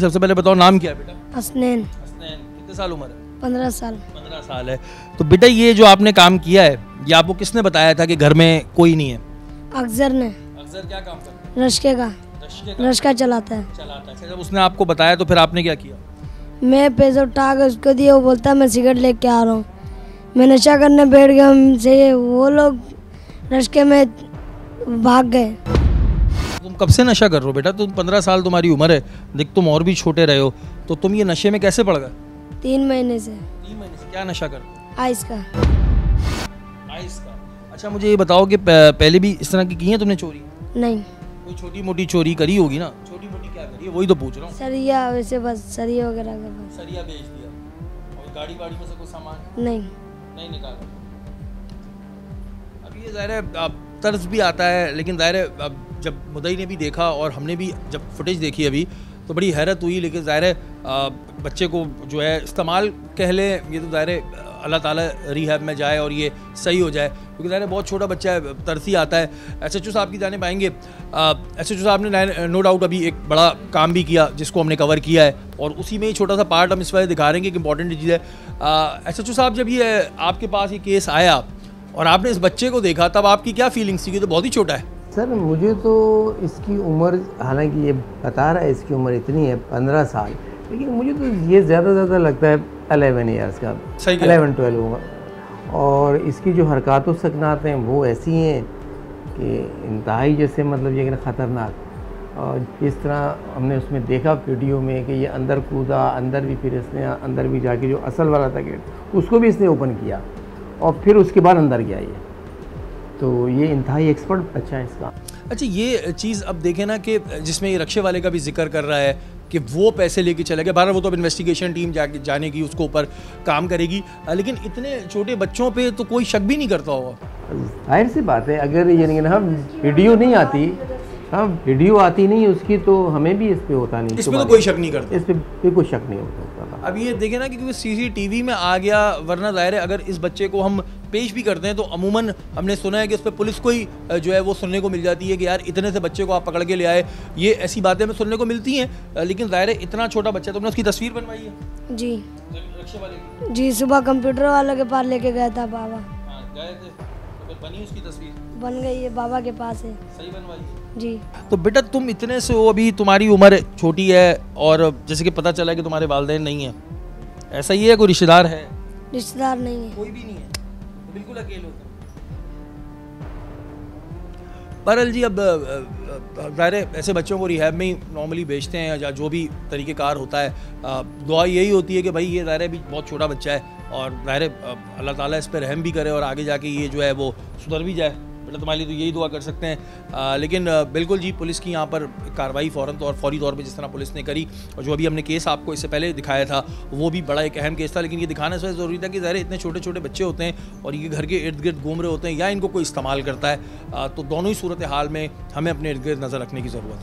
सबसे पहले बताओ नाम क्या है बेटा? हसनैन। हसनैन, कितने साल उम्र है? 15 साल। 15 साल है। तो बेटा ये जो आपने काम किया है ये आपको किसने बताया था कि घर में कोई नहीं है? अक्सर ने। अक्सर क्या काम करता है? रश्के का रश्का चलाता है। चलाता है। जब उसने आपको बताया तो फिर आपने क्या किया? मैं पैसे उठा कर उसको दिया, वो बोलता मैं सिगरेट लेके आ रहा हूँ। मैं नशा करने बैठ गया, हमसे वो लोग रश्के में भाग गए। तुम कब से नशा कर रहे हो बेटा? तुम 15 साल तुम्हारी उम्र है, देख तुम और भी छोटे रहे हो, तो तुम ये नशे में कैसे पड़ गए? 3 महीने से। 3 महीने से क्या नशा कर? आइस का। आइस का। अच्छा मुझे ये बताओ कि पहले भी इस तरह की है तुमने चोरी? नहीं। कोई छोटी मोटी चोरी करी होगी ना? छोटी मोटी क्या करी है वही तो पूछ रहा हूँ। सरिया, वैसे बस सरिया वगैरह का बस। सरिया बेच दिया और गाड़ी वाड़ी में से कोई सामान नहीं निकाला। अब ये ज़ाहिर है अब तर्स भी आता है, लेकिन ज़ाहिर है अब जब मुद्दई ने भी देखा और हमने भी जब फुटेज देखी अभी तो बड़ी हैरत हुई। लेकिन ज़ाहिर है बच्चे को जो है इस्तेमाल कह लें, ये तो ज़ाहिर है अल्लाह ताला रिहैब में जाए और ये सही हो जाए, क्योंकि ज़ाहिर है बहुत छोटा बच्चा है, तरसी आता है। SHO साहब की जानिब आएंगे। SHO साहब ने नो डाउट अभी एक बड़ा काम भी किया जिसको हमने कवर किया है और उसी में ही छोटा सा पार्ट हम इस वजह दिखा रहे हैं कि इंपॉर्टेंट चीज़ है। SHO साहब जब ये आपके पास ये केस आया और आपने इस बच्चे को देखा तब आपकी क्या फीलिंग्स थी? कि तो बहुत ही छोटा है। सर मुझे तो इसकी उम्र, हालांकि ये बता रहा है इसकी उम्र इतनी है 15 साल, लेकिन मुझे तो ये ज़्यादा लगता है 11 ईयर्स का, 11-12 होगा। और इसकी जो हरकत व सकनात हैं वो ऐसी हैं कि इंतहाई जैसे मतलब ये ख़तरनाक। और जिस तरह हमने उसमें देखा वीडियो में कि ये अंदर कूदा, अंदर भी फिर इसने अंदर भी जाके जो असल वाला था गेट उसको भी इसने ओपन किया और फिर उसके बाद अंदर गया ये। तो ये इंतहाई एक्सपर्ट बच्चा है इसका। अच्छा ये चीज़ अब देखें ना कि जिसमें ये रक्शे वाले का भी जिक्र कर रहा है कि वो पैसे लेके चले गए। बहरहाल वो तो अब इन्वेस्टिगेशन टीम जाने की उसको ऊपर काम करेगी, लेकिन इतने छोटे बच्चों पे तो कोई शक भी नहीं करता होगा। जाहिर सी बात है, अगर यानी कि हम वीडियो नहीं आती, हाँ वीडियो आती नहीं उसकी, तो हमें भी इस पे होता नहीं, इस पे तो कोई शक नहीं करता, इस पे कोई शक नहीं होता। अब ये देखें ना कि क्योंकि CCTV में आ गया, वरना ज़ाहिर है अगर इस बच्चे को हम पेश भी करते हैं तो अमूमन हमने सुना है कि उस पर पुलिस को ही जो है वो सुनने को मिल जाती है कि यार इतने से बच्चे को आप पकड़ के ले आए। ये ऐसी बातें हमें सुनने को मिलती हैं, लेकिन ज़ाहिर है इतना छोटा बच्चा, तुमने उसकी तस्वीर बनवाई है? जी रक्शे वाले जी, सुबह कंप्यूटर वाले के पास लेके गया था बाबा। हाँ गए थे, तो फिर बनी उसकी तस्वीर? बन गई है, बाबा के पास है। सही बनवाई जी। तो बेटा तुम इतने से हो, अभी तुम्हारी उम्र छोटी है और जैसे कि पता चला कि तुम्हारे वालिदैन नहीं है, ऐसा ही है? कोई रिश्तेदार है? रिश्तेदार नहीं है, कोई भी नहीं है, तो बिल्कुल अकेले हो। बहरहाल जी अब ज़ाहिर है ऐसे बच्चों को रिहैब में ही नॉर्मली भेजते हैं या जो भी तरीक़ेकार होता है। दुआ यही होती है कि भाई ये ज़ाहिर है भी बहुत छोटा बच्चा है और ज़ाहिर है अल्लाह ताला इस पर रहम भी करे और आगे जाके ये जो है वो सुधर भी जाए। बेटा तुम्हारे लिए तो यही दुआ कर सकते हैं। लेकिन बिल्कुल जी पुलिस की यहाँ पर कार्रवाई फौरी तौर पे जिस तरह पुलिस ने करी, और जो अभी हमने केस आपको इससे पहले दिखाया था वो भी बड़ा एक अहम केस था, लेकिन ये दिखाना इसलिए ज़रूरी था कि ज़ाहिर इतने छोटे छोटे बच्चे होते हैं और ये घर के इर्द गिर्द घूम रहे होते हैं या इनको कोई इस्तेमाल करता है, तो दोनों ही सूरत हाल में हमें अपने इर्द गिर्द नज़र रखने की ज़रूरत है।